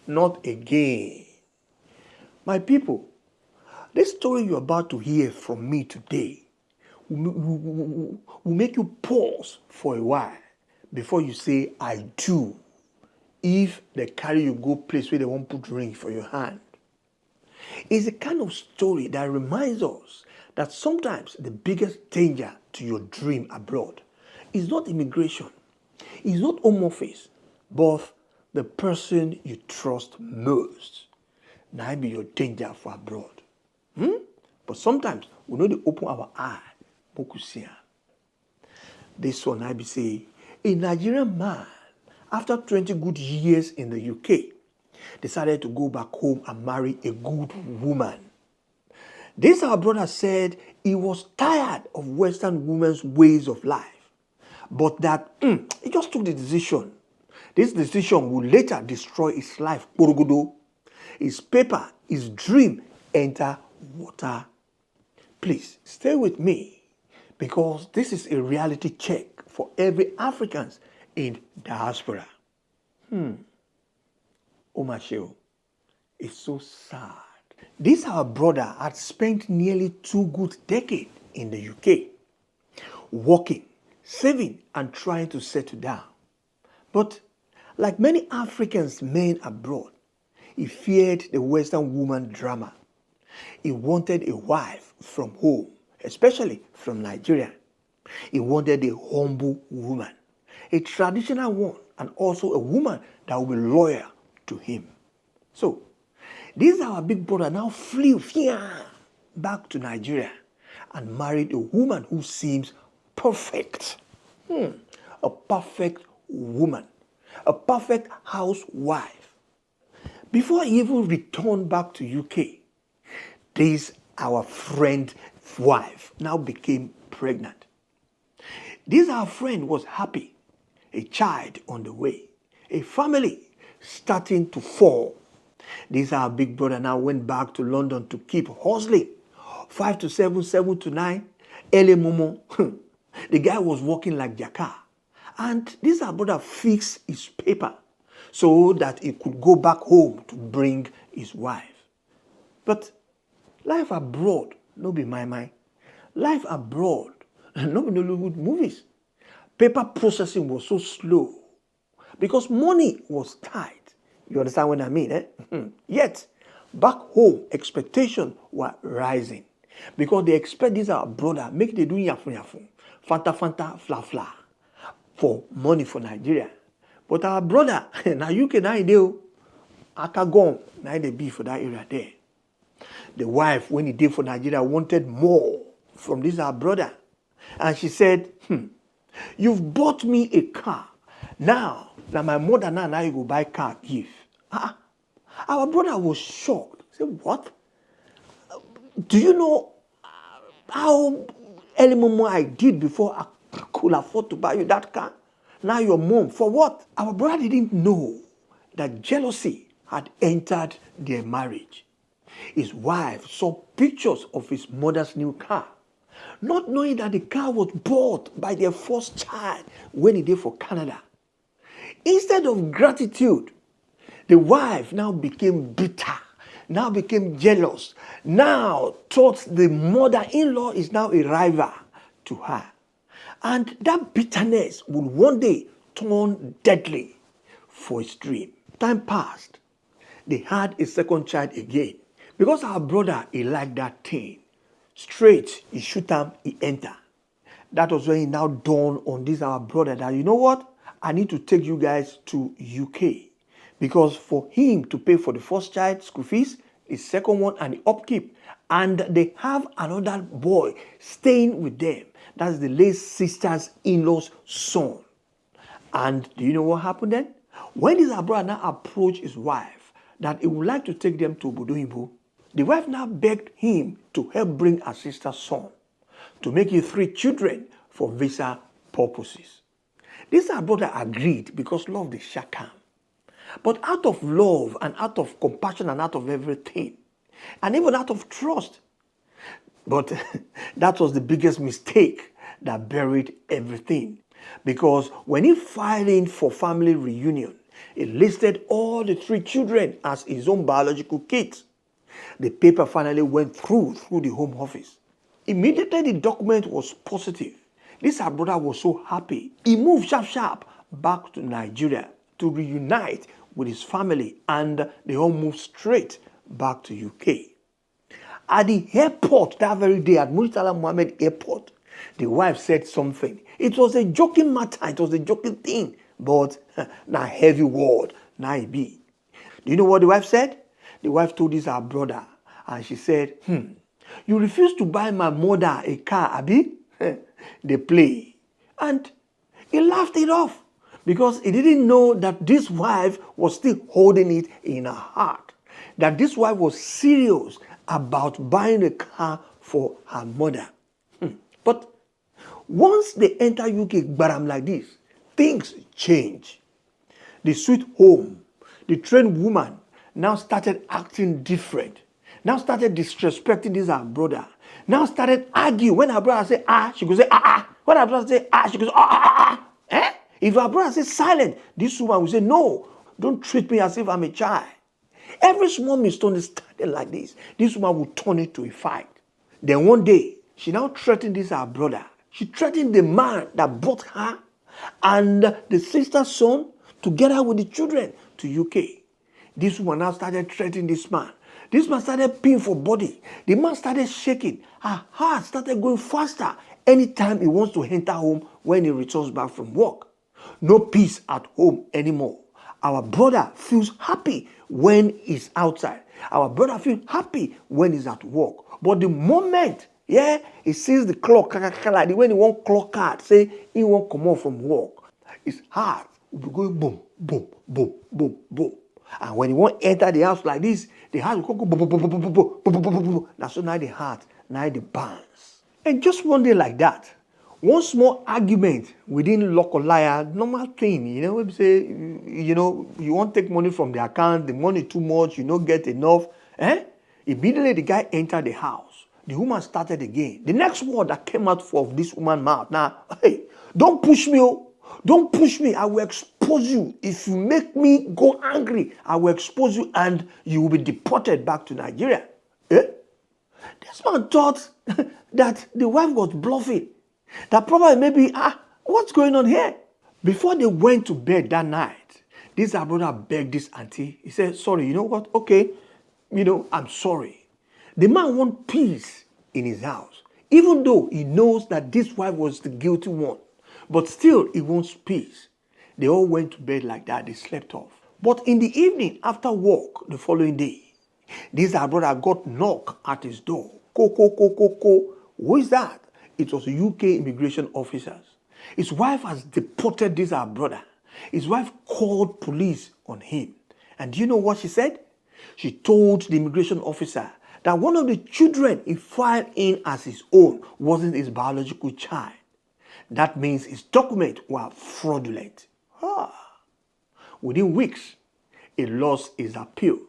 not again. My people, this story you're about to hear from me today will make you pause for a while before you say, I do, if they carry you go place where they won't put ring for your hand. It's a kind of story that reminds us that sometimes the biggest danger to your dream abroad is not immigration, it's not home office, but the person you trust most. Now be your danger for abroad. But sometimes we know to open our eye. This one I be say, a Nigerian man, after 20 good years in the UK, decided to go back home and marry a good woman. This our brother said he was tired of Western women's ways of life, but that he just took the decision. This decision will later destroy his life. His paper, his dream enter water. Please stay with me because this is a reality check for every Africans in diaspora. Omashio, it's so sad. This our brother had spent nearly 2 good decades in the UK, working, saving, and trying to settle down. But like many Africans men abroad, he feared the Western woman drama. He wanted a wife from home, especially from Nigeria. He wanted a humble woman, a traditional one, and also a woman that will be loyal to him. So, this our big brother now flew back to Nigeria and married a woman who seems perfect. A perfect woman, a perfect housewife. Before he even returned back to UK, this our friend's wife now became pregnant. This our friend was happy. A child on the way. A family starting to form. This our big brother now went back to London to keep hustling. 5 to 7, 7 to 9, early momo. The guy was working like Jaka. And this our brother fixed his paper so that he could go back home to bring his wife. But life abroad, no be my mind. Life abroad, no be Nollywood movies. Paper processing was so slow because money was tight. You understand what I mean, eh? Yet, back home, expectations were rising because they expect this our brother make they do yafun, fanta, fla, for money for Nigeria. But our brother, now you can I do, Akagong, now they be for that area there. The wife, when he did for Nigeria, wanted more from this our brother. And she said, you've bought me a car. Now my mother now you go buy car give. Our brother was shocked. He said, what? Do you know how early momo I did before I could afford to buy you that car? Now your mom, for what? Our brother didn't know that jealousy had entered their marriage. His wife saw pictures of his mother's new car, not knowing that the car was bought by their first child when he did for Canada. Instead of gratitude, the wife now became bitter, now became jealous, now thought the mother-in-law is now a rival to her. And that bitterness would one day turn deadly for his dream. Time passed. They had a second child again. Because our brother, he liked that thing. Straight, he shoot him, he enter. That was when he now dawned on this our brother that, you know what? I need to take you guys to UK. Because for him to pay for the first child school fees, the second one, and the upkeep, and they have another boy staying with them. That's the late sister's in-law's son. And do you know what happened then? When this our brother now approached his wife that he would like to take them to Obodo, the wife now begged him to help bring her sister's son to make it 3 children for visa purposes. This our brother agreed because love the shakam. But out of love and out of compassion and out of everything, and even out of trust. But that was the biggest mistake that buried everything. Because when he filed in for family reunion, He listed all the 3 children as his own biological kids. The paper finally went through the Home Office. Immediately the document was positive. This our brother was so happy. He moved sharp back to Nigeria to reunite with his family, and they all moved straight back to UK. At the airport that very day, at Murtala Mohammed Airport, the wife said something. It was a joking matter, it was a joking thing, but now heavy word, now it be. Do you know what the wife said? The wife told this our brother, and she said, you refused to buy my mother a car, Abi? They play. And he laughed it off because he didn't know that this wife was still holding it in her heart. That this wife was serious about buying a car for her mother. But once they enter UK Baram like this, things change. The sweet home, the trained woman now started acting different. Now started disrespecting this her brother. Now started arguing. When her brother say she goes say When her brother say she goes Eh? If her brother say silent, this woman will say no. Don't treat me as if I'm a child. Every small misunderstanding like this woman will turn it to a fight. Then one day, she now threatened this her brother. She threatened the man that brought her and the sister's son together with the children to UK. This woman now started threatening this man. This man started peeing for body. The man started shaking. Her heart started going faster anytime he wants to enter home when he returns back from work. No peace at home anymore. Our brother feels happy when he's outside. Our brother feels happy when he's at work. But the moment, he sees the clock, like when he won't clock out, say he won't come out from work, his heart will be going boom, boom, boom, boom, boom. And when he won't enter the house like this, the heart will go boom, boom, boom, boom, boom, boom, boom, boom, boom, boom. That's so now the heart, now the bounce. And just one day like that, one small argument within local liar, normal thing, we say, you won't take money from the account, the money too much, you don't get enough. Immediately the guy entered the house. The woman started again. The next word that came out of this woman's mouth, now, hey, don't push me, oh. Don't push me. I will expose you. If you make me go angry, I will expose you and you will be deported back to Nigeria. This man thought that the wife was bluffing. That probably maybe, what's going on here? Before they went to bed that night, this our brother begged this auntie. He said, sorry, you know what? Okay, I'm sorry. The man wants peace in his house, even though he knows that this wife was the guilty one. But still, he wants peace. They all went to bed like that. They slept off. But in the evening, after work the following day, this our brother got knock at his door. Who is that? It was UK immigration officers. His wife has deported this our brother. His wife called police on him. And do you know what she said? She told the immigration officer that one of the children he filed in as his own wasn't his biological child. That means his documents were fraudulent. Within weeks, he lost his appeal.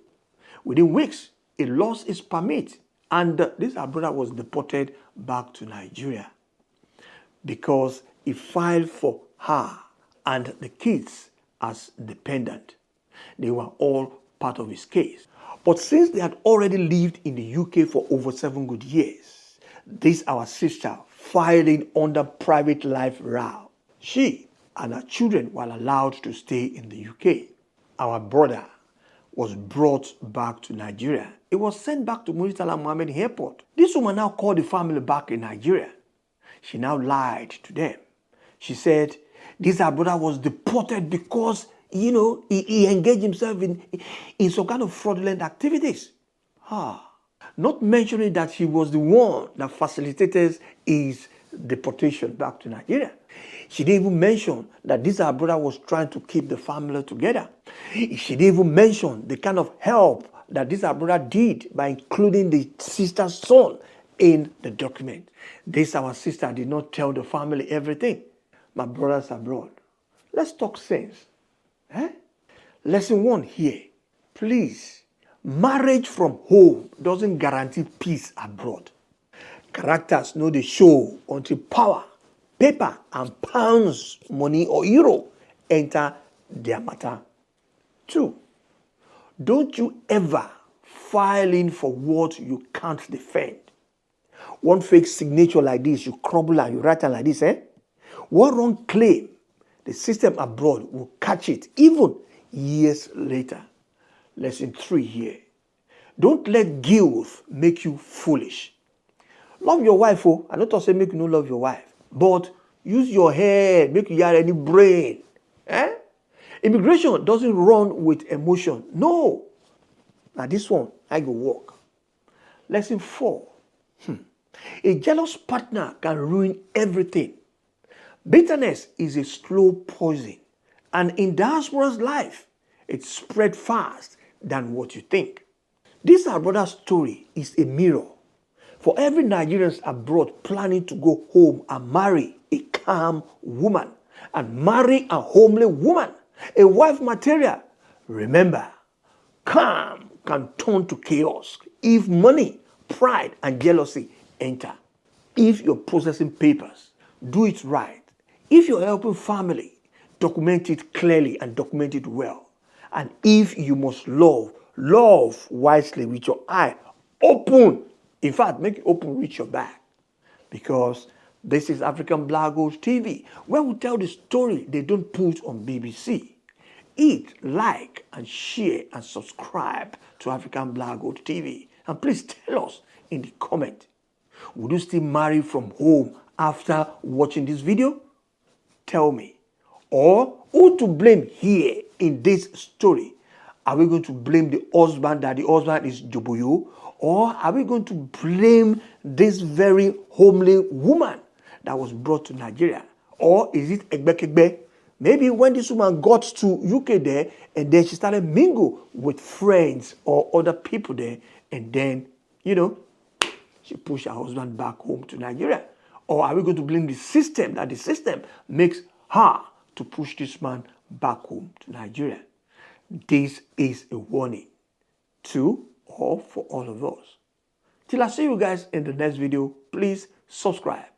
Within weeks, he lost his permit. And this our brother was deported back to Nigeria because he filed for her and the kids as dependent. They were all part of his case. But since they had already lived in the UK for over 7 good years, this our sister filing under private life row. She and her children were allowed to stay in the UK. Our brother was brought back to Nigeria. He was sent back to Murtala Mohammed Airport. This woman now called the family back in Nigeria. She now lied to them. She said this our brother was deported because, he engaged himself in some kind of fraudulent activities. Not mentioning that he was the one that facilitated his deportation back to Nigeria. She didn't even mention that this our brother was trying to keep the family together. She didn't even mention the kind of help that this our brother did by including the sister's son in the document. This our sister did not tell the family everything. My brothers abroad, let's talk sense. Lesson 1 here. Please, marriage from home doesn't guarantee peace abroad. Characters know the show until power, paper, and pounds, money or euro enter their matter. Two, don't you ever file in for what you can't defend. One fake signature like this, you crumble and you write it like this, eh? One wrong claim, the system abroad will catch it even years later. Lesson 3 here. Don't let guilt make you foolish. Love your wife, oh. I don't say make you no love your wife. But use your head, make you have any brain. Eh? Immigration doesn't run with emotion. No. Now this one, I go work. Lesson 4. A jealous partner can ruin everything. Bitterness is a slow poison. And in diaspora's life, it spread fast than what you think. This our brother's story is a mirror for every Nigerian abroad planning to go home and marry a calm woman and marry a homely woman, a wife material. Remember, calm can turn to chaos if money, pride, and jealousy enter. If you're processing papers, do it right. If you're helping family, document it clearly and document it well. And if you must love, love wisely with your eye open. In fact, make it open, reach your back. Because this is African Black Gold TV, where we tell the story they don't put on BBC. Eat, like, and share and subscribe to African Black Gold TV. And please tell us in the comment, would you still marry from home after watching this video? Tell me. Or who to blame here in this story? Are we going to blame the husband that the husband is Joboyo? Or are we going to blame this very homely woman that was brought to Nigeria? Or is it Egbekegbe? Maybe when this woman got to UK there and then she started mingle with friends or other people there and then, she pushed her husband back home to Nigeria. Or are we going to blame the system, that the system makes her to push this man back home to Nigeria? This is a warning to or for all of us. Till I see you guys in the next video, please subscribe.